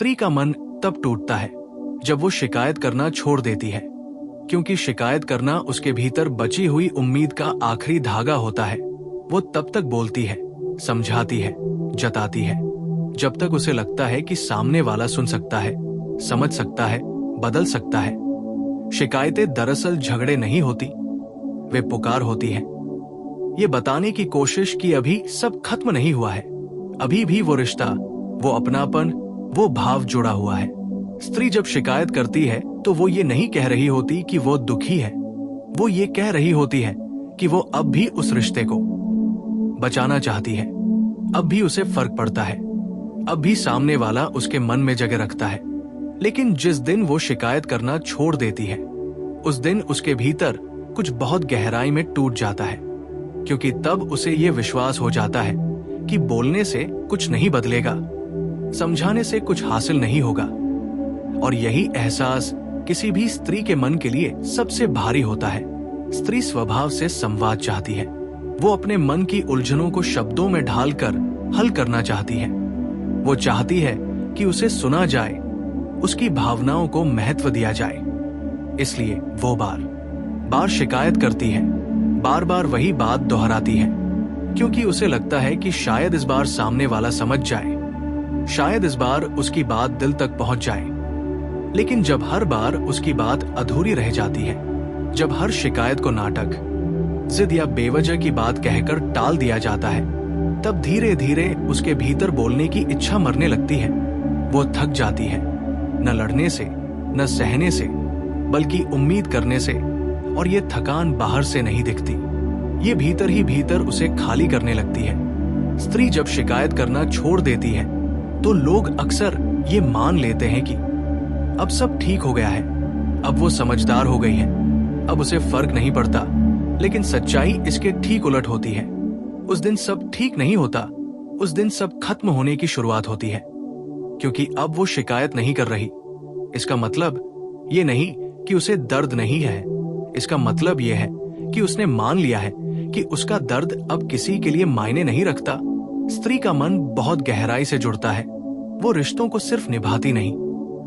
स्त्री का मन तब टूटता है जब वो शिकायत करना छोड़ देती है, क्योंकि शिकायत करना उसके भीतर बची हुई उम्मीद का आखिरी धागा होता है। वो तब तक बोलती है, समझाती है, जताती है, जब तक उसे लगता है कि सामने वाला सुन सकता है, समझ सकता है, बदल सकता है। शिकायतें दरअसल झगड़े नहीं होती, वे पुकार होती हैं। ये बताने की कोशिश कि अभी सब खत्म नहीं हुआ है, अभी भी वो रिश्ता, वो अपनापन, वो भाव जुड़ा हुआ है। स्त्री जब शिकायत करती है तो वो ये नहीं कह रही होती कि वो दुखी है, वो ये कह रही होती है कि वो अब भी उस रिश्ते को बचाना चाहती है, अब भी उसे फर्क पड़ता है, अब भी सामने वाला उसके मन में जगह रखता है। लेकिन जिस दिन वो शिकायत करना छोड़ देती है, उस दिन उसके भीतर कुछ बहुत गहराई में टूट जाता है, क्योंकि तब उसे ये विश्वास हो जाता है कि बोलने से कुछ नहीं बदलेगा, समझाने से कुछ हासिल नहीं होगा। और यही एहसास किसी भी स्त्री के मन के लिए सबसे भारी होता है। स्त्री स्वभाव से संवाद चाहती है, वो अपने मन की उलझनों को शब्दों में ढालकर हल करना चाहती है। वो चाहती है कि उसे सुना जाए, उसकी भावनाओं को महत्व दिया जाए। इसलिए वो बार बार शिकायत करती है, बार बार वही बात दोहराती है, क्योंकि उसे लगता है कि शायद इस बार सामने वाला समझ जाए, शायद इस बार उसकी बात दिल तक पहुंच जाए। लेकिन जब हर बार उसकी बात अधूरी रह जाती है, जब हर शिकायत को नाटक, जिद या बेवजह की बात कहकर टाल दिया जाता है, तब धीरे धीरे उसके भीतर बोलने की इच्छा मरने लगती है। वो थक जाती है, न लड़ने से, न सहने से, बल्कि उम्मीद करने से। और ये थकान बाहर से नहीं दिखती, ये भीतर ही भीतर उसे खाली करने लगती है। स्त्री जब शिकायत करना छोड़ देती है तो लोग अक्सर ये मान लेते हैं कि अब सब ठीक हो गया है, अब वो समझदार हो गई है, अब उसे फर्क नहीं पड़ता। लेकिन सच्चाई इसके ठीक उलट होती है। उस दिन सब ठीक नहीं होता, उस दिन सब खत्म होने की शुरुआत होती है, क्योंकि अब वो शिकायत नहीं कर रही। इसका मतलब ये नहीं कि उसे दर्द नहीं है, इसका मतलब ये है कि उसने मान लिया है कि उसका दर्द अब किसी के लिए मायने नहीं रखता। स्त्री का मन बहुत गहराई से जुड़ता है, वो रिश्तों को सिर्फ निभाती नहीं,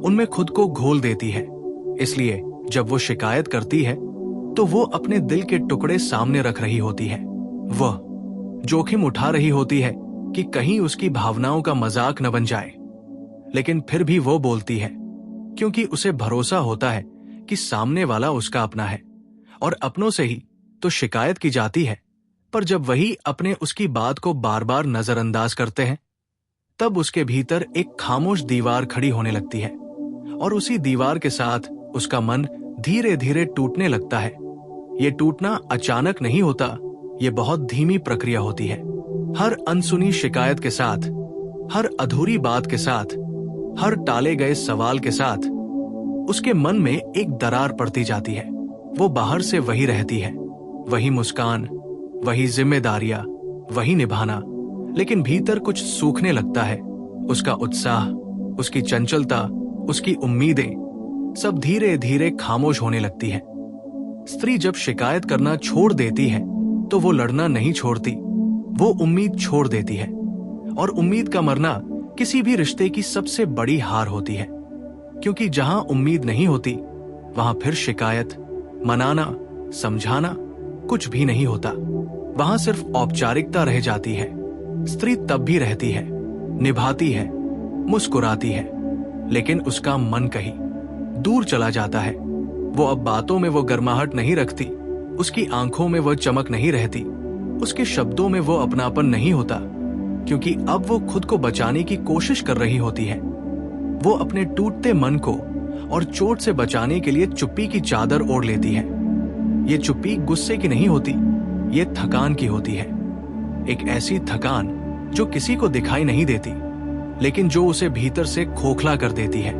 उनमें खुद को घोल देती है। इसलिए जब वो शिकायत करती है तो वो अपने दिल के टुकड़े सामने रख रही होती है, वह जोखिम उठा रही होती है कि कहीं उसकी भावनाओं का मजाक न बन जाए। लेकिन फिर भी वो बोलती है, क्योंकि उसे भरोसा होता है कि सामने वाला उसका अपना है, और अपनों से ही तो शिकायत की जाती है। पर जब वही अपने उसकी बात को बार बार नजरअंदाज करते हैं, तब उसके भीतर एक खामोश दीवार खड़ी होने लगती है, और उसी दीवार के साथ उसका मन धीरे धीरे टूटने लगता है। ये टूटना अचानक नहीं होता, ये बहुत धीमी प्रक्रिया होती है। हर अनसुनी शिकायत के साथ, हर अधूरी बात के साथ, हर टाले गए सवाल के साथ उसके मन में एक दरार पड़ती जाती है। वो बाहर से वही रहती है, वही मुस्कान, वही जिम्मेदारियां, वही निभाना, लेकिन भीतर कुछ सूखने लगता है। उसका उत्साह, उसकी चंचलता, उसकी उम्मीदें सब धीरे धीरे खामोश होने लगती है। स्त्री जब शिकायत करना छोड़ देती है तो वो लड़ना नहीं छोड़ती, वो उम्मीद छोड़ देती है। और उम्मीद का मरना किसी भी रिश्ते की सबसे बड़ी हार होती है, क्योंकि जहां उम्मीद नहीं होती वहां फिर शिकायत, मनाना, समझाना कुछ भी नहीं होता। वहां सिर्फ औपचारिकता रह जाती है। स्त्री तब भी रहती है, निभाती है, मुस्कुराती है, लेकिन उसका मन कहीं दूर चला जाता है। वो अब बातों में वो गर्माहट नहीं रखती, उसकी आंखों में वो चमक नहीं रहती, उसके शब्दों में वो अपनापन नहीं होता, क्योंकि अब वो खुद को बचाने की कोशिश कर रही होती है। वो अपने टूटते मन को और चोट से बचाने के लिए चुप्पी की चादर ओढ़ लेती है। ये चुप्पी गुस्से की नहीं होती, ये थकान की होती है। एक ऐसी थकान जो किसी को दिखाई नहीं देती, लेकिन जो उसे भीतर से खोखला कर देती है।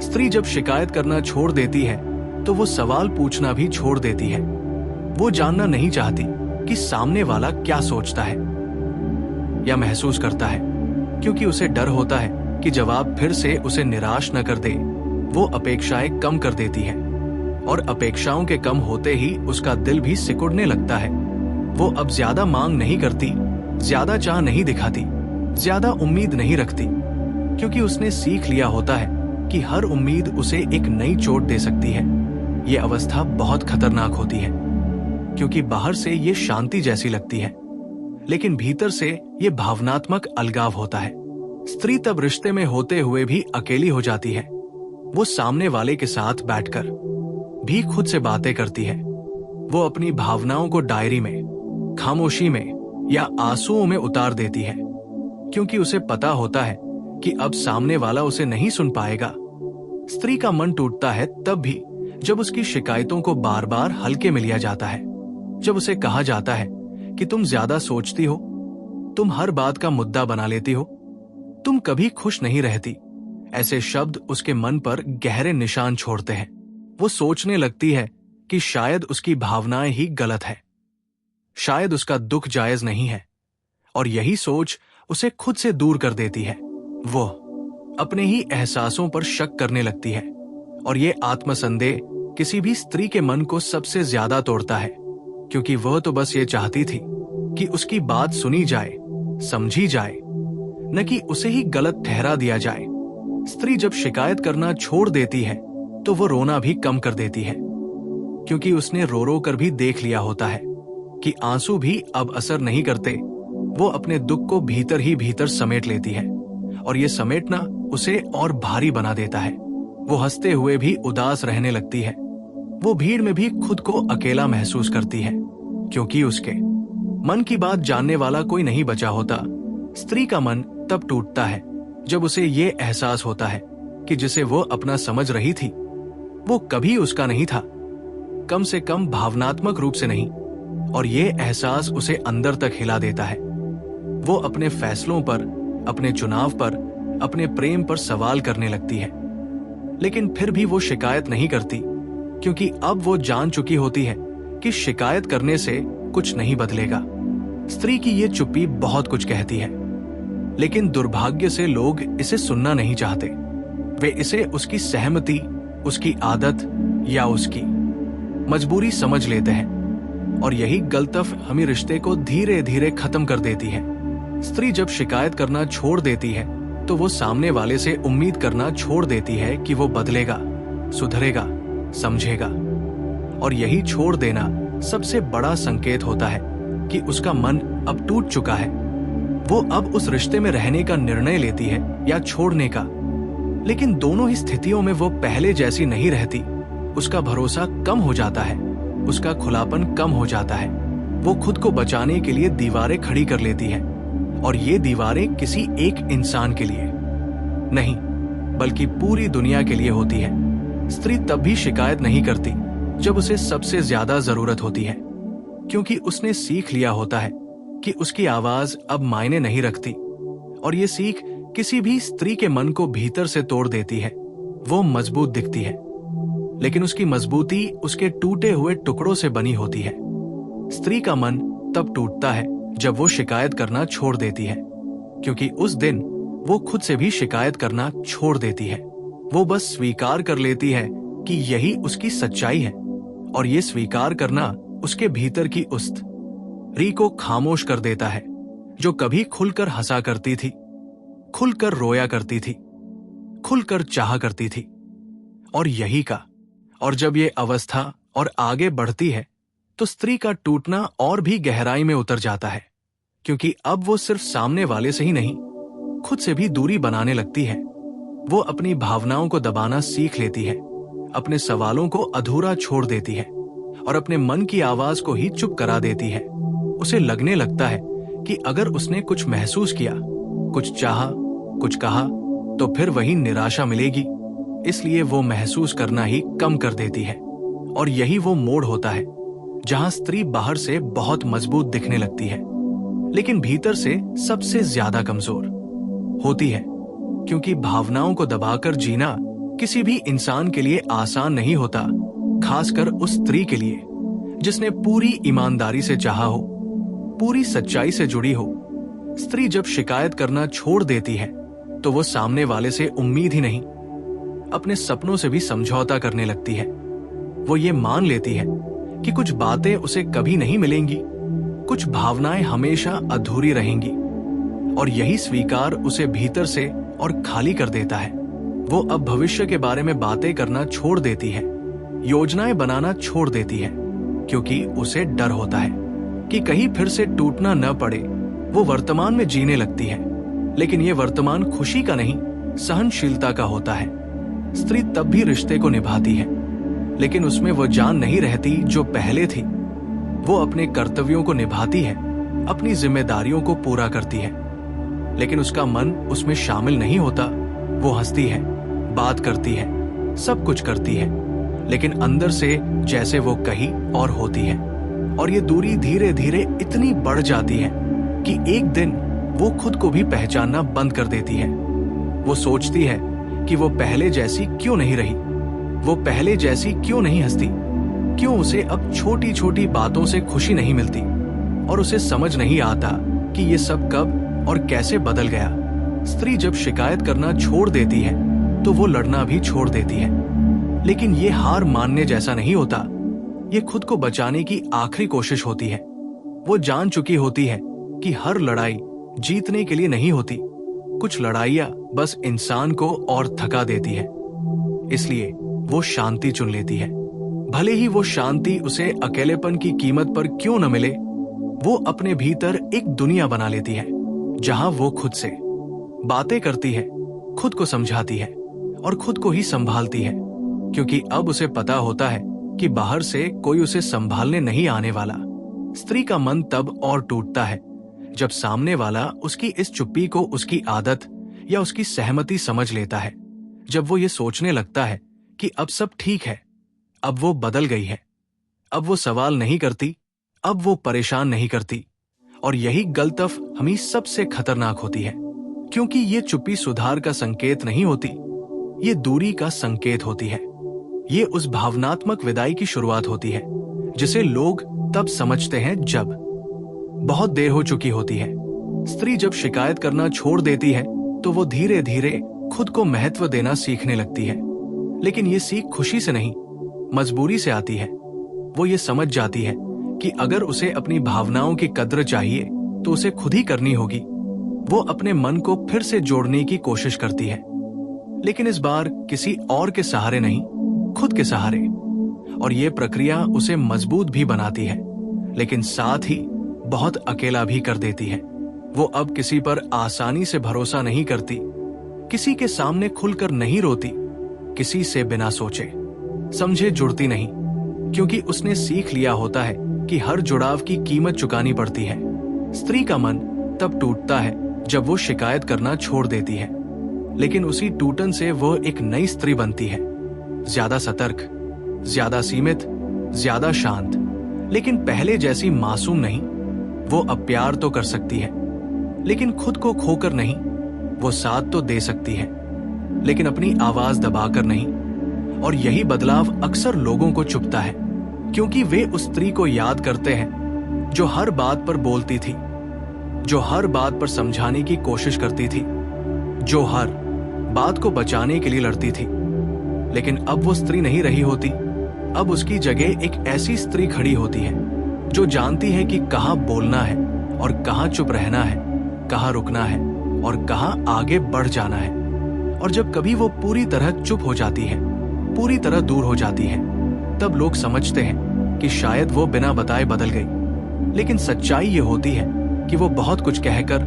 स्त्री जब शिकायत करना छोड़ देती है तो वो सवाल पूछना भी छोड़ देती है। वो जानना नहीं चाहती कि सामने वाला क्या सोचता है या महसूस करता है, क्योंकि उसे डर होता है कि जवाब फिर से उसे निराश न कर दे। वो अपेक्षाएं कम कर देती है, और अपेक्षाओं के कम होते ही उसका दिल भी सिकुड़ने लगता है। वो अब ज्यादा मांग नहीं करती, ज्यादा चाह नहीं दिखाती, ज्यादा उम्मीद नहीं रखती, क्योंकि उसने सीख लिया होता है कि हर उम्मीद उसे एक नई चोट दे सकती है। ये अवस्था बहुत खतरनाक होती है, क्योंकि बाहर से ये शांति जैसी लगती है, लेकिन भीतर से ये भावनात्मक अलगाव होता है। स्त्री तब रिश्ते में होते हुए भी अकेली हो जाती है। वो सामने वाले के साथ बैठकर भी खुद से बातें करती है। वो अपनी भावनाओं को डायरी में, खामोशी में या आंसुओं में उतार देती है, क्योंकि उसे पता होता है कि अब सामने वाला उसे नहीं सुन पाएगा। स्त्री का मन टूटता है तब भी जब उसकी शिकायतों को बार बार हल्के में लिया जाता है, जब उसे कहा जाता है कि तुम ज्यादा सोचती हो, तुम हर बात का मुद्दा बना लेती हो, तुम कभी खुश नहीं रहती। ऐसे शब्द उसके मन पर गहरे निशान छोड़ते हैं। वो सोचने लगती है कि शायद उसकी भावनाएं ही गलत है, शायद उसका दुख जायज नहीं है, और यही सोच उसे खुद से दूर कर देती है। वो अपने ही एहसासों पर शक करने लगती है, और ये आत्मसंदेह किसी भी स्त्री के मन को सबसे ज्यादा तोड़ता है, क्योंकि वह तो बस ये चाहती थी कि उसकी बात सुनी जाए, समझी जाए, न कि उसे ही गलत ठहरा दिया जाए। स्त्री जब शिकायत करना छोड़ देती है तो वो रोना भी कम कर देती है, क्योंकि उसने रो रो कर भी देख लिया होता है कि आंसू भी अब असर नहीं करते। वो अपने दुख को भीतर ही भीतर समेट लेती है, और ये समेटना उसे और भारी बना देता है। वो हंसते हुए भी उदास रहने लगती है। वो भीड़ में भी खुद को अकेला महसूस करती है, क्योंकि उसके मन की बात जानने वाला कोई नहीं बचा होता। स्त्री का मन तब टूटता है जब उसे ये एहसास होता है कि जिसे वो अपना समझ रही थी वो कभी उसका नहीं था, कम से कम भावनात्मक रूप से नहीं। और ये एहसास उसे अंदर तक हिला देता है। वो अपने फैसलों पर, अपने चुनाव पर, अपने प्रेम पर सवाल करने लगती है, लेकिन फिर भी वो शिकायत नहीं करती, क्योंकि अब वो जान चुकी होती है कि शिकायत करने से कुछ नहीं बदलेगा। स्त्री की ये चुप्पी बहुत कुछ कहती है, लेकिन दुर्भाग्य से लोग इसे सुनना नहीं चाहते। वे इसे उसकी सहमति, उसकी आदत या उसकी मजबूरी समझ लेते हैं, और यही गलतफ हमें रिश्ते को धीरे धीरे खत्म कर देती है। स्त्री जब शिकायत करना छोड़ देती है तो वो सामने वाले से उम्मीद करना छोड़ देती है कि वो बदलेगा, सुधरेगा, समझेगा, और यही छोड़ देना सबसे बड़ा संकेत होता है कि उसका मन अब टूट चुका है। वो अब उस रिश्ते में रहने का निर्णय लेती है या छोड़ने का, लेकिन दोनों ही स्थितियों में वो पहले जैसी नहीं रहती। उसका भरोसा कम हो जाता है, उसका खुलापन कम हो जाता है। वो खुद को बचाने के लिए दीवारें खड़ी कर लेती है, और ये दीवारें किसी एक इंसान के लिए नहीं, बल्कि पूरी दुनिया के लिए होती है। स्त्री तब भी शिकायत नहीं करती जब उसे सबसे ज्यादा जरूरत होती है, क्योंकि उसने सीख लिया होता है कि उसकी आवाज अब मायने नहीं रखती, और ये सीख किसी भी स्त्री के मन को भीतर से तोड़ देती है। वो मजबूत दिखती है, लेकिन उसकी मजबूती उसके टूटे हुए टुकड़ों से बनी होती है। स्त्री का मन तब टूटता है जब वो शिकायत करना छोड़ देती है, क्योंकि उस दिन वो खुद से भी शिकायत करना छोड़ देती है। वो बस स्वीकार कर लेती है कि यही उसकी सच्चाई है, और ये स्वीकार करना उसके भीतर की उस स्त्री को खामोश कर देता है, जो कभी खुलकर हंसा करती थी, खुलकर रोया करती थी, खुलकर चाहा करती थी। और जब ये अवस्था और आगे बढ़ती है तो स्त्री का टूटना और भी गहराई में उतर जाता है, क्योंकि अब वो सिर्फ सामने वाले से ही नहीं, खुद से भी दूरी बनाने लगती है। वो अपनी भावनाओं को दबाना सीख लेती है, अपने सवालों को अधूरा छोड़ देती है, और अपने मन की आवाज को ही चुप करा देती है। उसे लगने लगता है कि अगर उसने कुछ महसूस किया, कुछ चाहा, कुछ कहा, तो फिर वही निराशा मिलेगी। इसलिए वो महसूस करना ही कम कर देती है, और यही वो मोड़ होता है जहां स्त्री बाहर से बहुत मजबूत दिखने लगती है, लेकिन भीतर से सबसे ज्यादा कमजोर होती है, क्योंकि भावनाओं को दबाकर जीना किसी भी इंसान के लिए आसान नहीं होता, खासकर उस स्त्री के लिए जिसने पूरी ईमानदारी से चाहा हो, पूरी सच्चाई से जुड़ी हो। स्त्री जब शिकायत करना छोड़ देती है तो वो सामने वाले से उम्मीद ही नहीं, अपने सपनों से भी समझौता करने लगती है। वो ये मान लेती है कि कुछ बातें उसे कभी नहीं मिलेंगी, कुछ भावनाएं हमेशा अधूरी रहेंगी, और यही स्वीकार उसे भीतर से और खाली कर देता है। वो अब भविष्य के बारे में बातें करना छोड़ देती है, योजनाएं बनाना छोड़ देती है, क्योंकि उसे डर होता है कि कहीं फिर से टूटना न पड़े। वो वर्तमान में जीने लगती है, लेकिन ये वर्तमान खुशी का नहीं, सहनशीलता का होता है। स्त्री तब भी रिश्ते को निभाती है, लेकिन उसमें वो जान नहीं रहती जो पहले थी। वो अपने कर्तव्यों को निभाती है, अपनी जिम्मेदारियों को पूरा करती है, लेकिन उसका मन उसमें शामिल नहीं होता। वो हंसती है, बात करती है, सब कुछ करती है, लेकिन अंदर से जैसे वो कहीं और होती है। और ये दूरी धीरे धीरे इतनी बढ़ जाती है कि एक दिन वो खुद को भी पहचानना बंद कर देती है। वो सोचती है कि वो पहले जैसी क्यों नहीं रही, वो पहले जैसी क्यों नहीं हंसती, क्यों उसे अब छोटी छोटी बातों से खुशी नहीं मिलती। और उसे समझ नहीं आता कि ये सब कब और कैसे बदल गया। स्त्री जब शिकायत करना छोड़ देती है तो वो लड़ना भी छोड़ देती है, लेकिन ये हार मानने जैसा नहीं होता। ये खुद को बचाने की आखिरी कोशिश होती है। वो जान चुकी होती है कि हर लड़ाई जीतने के लिए नहीं होती। कुछ लड़ाइयां बस इंसान को और थका देती है, इसलिए वो शांति चुन लेती है। भले ही वो शांति उसे अकेलेपन की कीमत पर क्यों न मिले। वो अपने भीतर एक दुनिया बना लेती है जहां वो खुद से बातें करती है, खुद को समझाती है और खुद को ही संभालती है, क्योंकि अब उसे पता होता है कि बाहर से कोई उसे संभालने नहीं आने वाला। स्त्री का मन तब और टूटता है जब सामने वाला उसकी इस चुप्पी को उसकी आदत या उसकी सहमति समझ लेता है। जब वो ये सोचने लगता है कि अब सब ठीक है, अब वो बदल गई है, अब वो सवाल नहीं करती, अब वो परेशान नहीं करती। और यही गलतफ हमें सबसे खतरनाक होती है, क्योंकि ये चुप्पी सुधार का संकेत नहीं होती, ये दूरी का संकेत होती है। ये उस भावनात्मक विदाई की शुरुआत होती है जिसे लोग तब समझते हैं जब बहुत देर हो चुकी होती है। स्त्री जब शिकायत करना छोड़ देती है तो वो धीरे धीरे खुद को महत्व देना सीखने लगती है, लेकिन ये सीख खुशी से नहीं, मजबूरी से आती है। वो ये समझ जाती है कि अगर उसे अपनी भावनाओं की कद्र चाहिए तो उसे खुद ही करनी होगी। वो अपने मन को फिर से जोड़ने की कोशिश करती है, लेकिन इस बार किसी और के सहारे नहीं, खुद के सहारे। और ये प्रक्रिया उसे मजबूत भी बनाती है, लेकिन साथ ही बहुत अकेला भी कर देती है। वो अब किसी पर आसानी से भरोसा नहीं करती, किसी के सामने खुलकर नहीं रोती, किसी से बिना सोचे समझे जुड़ती नहीं, क्योंकि उसने सीख लिया होता है कि हर जुड़ाव की कीमत चुकानी पड़ती है। स्त्री का मन तब टूटता है जब वो शिकायत करना छोड़ देती है, लेकिन उसी टूटन से वो एक नई स्त्री बनती है, ज्यादा सतर्क, ज्यादा सीमित, ज्यादा शांत, लेकिन पहले जैसी मासूम नहीं। वो अब प्यार तो कर सकती है, लेकिन खुद को खोकर नहीं। वो साथ तो दे सकती है, लेकिन अपनी आवाज दबाकर नहीं। और यही बदलाव अक्सर लोगों को चुभता है, क्योंकि वे उस स्त्री को याद करते हैं जो हर बात पर बोलती थी, जो हर बात पर समझाने की कोशिश करती थी, जो हर बात को बचाने के लिए लड़ती थी। लेकिन अब वो स्त्री नहीं रही होती। अब उसकी जगह एक ऐसी स्त्री खड़ी होती है जो जानती है कि कहाँ बोलना है और कहाँ चुप रहना है, कहाँ रुकना है और कहाँ आगे बढ़ जाना है। और जब कभी वो पूरी तरह चुप हो जाती है, पूरी तरह दूर हो जाती है, तब लोग समझते हैं कि शायद वो बिना बताए बदल गई। लेकिन सच्चाई ये होती है कि वो बहुत कुछ कहकर,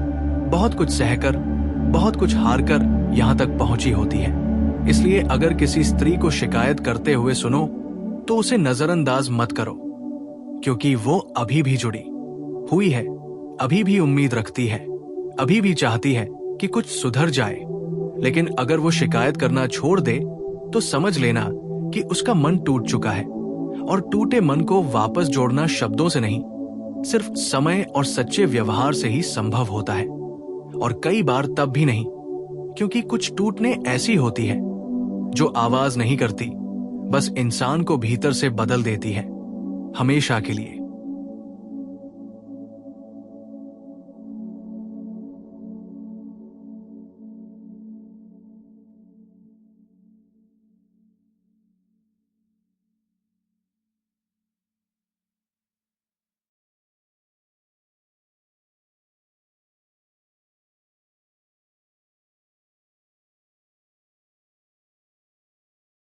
बहुत कुछ सहकर, बहुत कुछ हारकर यहाँ तक पहुंची होती है। इसलिए अगर किसी स्त्री को शिकायत करते हुए सुनो तो उसे नजरअंदाज मत करो, क्योंकि वो अभी भी जुड़ी हुई है, अभी भी उम्मीद रखती है, अभी भी चाहती है कि कुछ सुधर जाए। लेकिन अगर वो शिकायत करना छोड़ दे तो समझ लेना कि उसका मन टूट चुका है। और टूटे मन को वापस जोड़ना शब्दों से नहीं, सिर्फ समय और सच्चे व्यवहार से ही संभव होता है। और कई बार तब भी नहीं, क्योंकि कुछ टूटने ऐसी होती है जो आवाज नहीं करती, बस इंसान को भीतर से बदल देती है, हमेशा के लिए।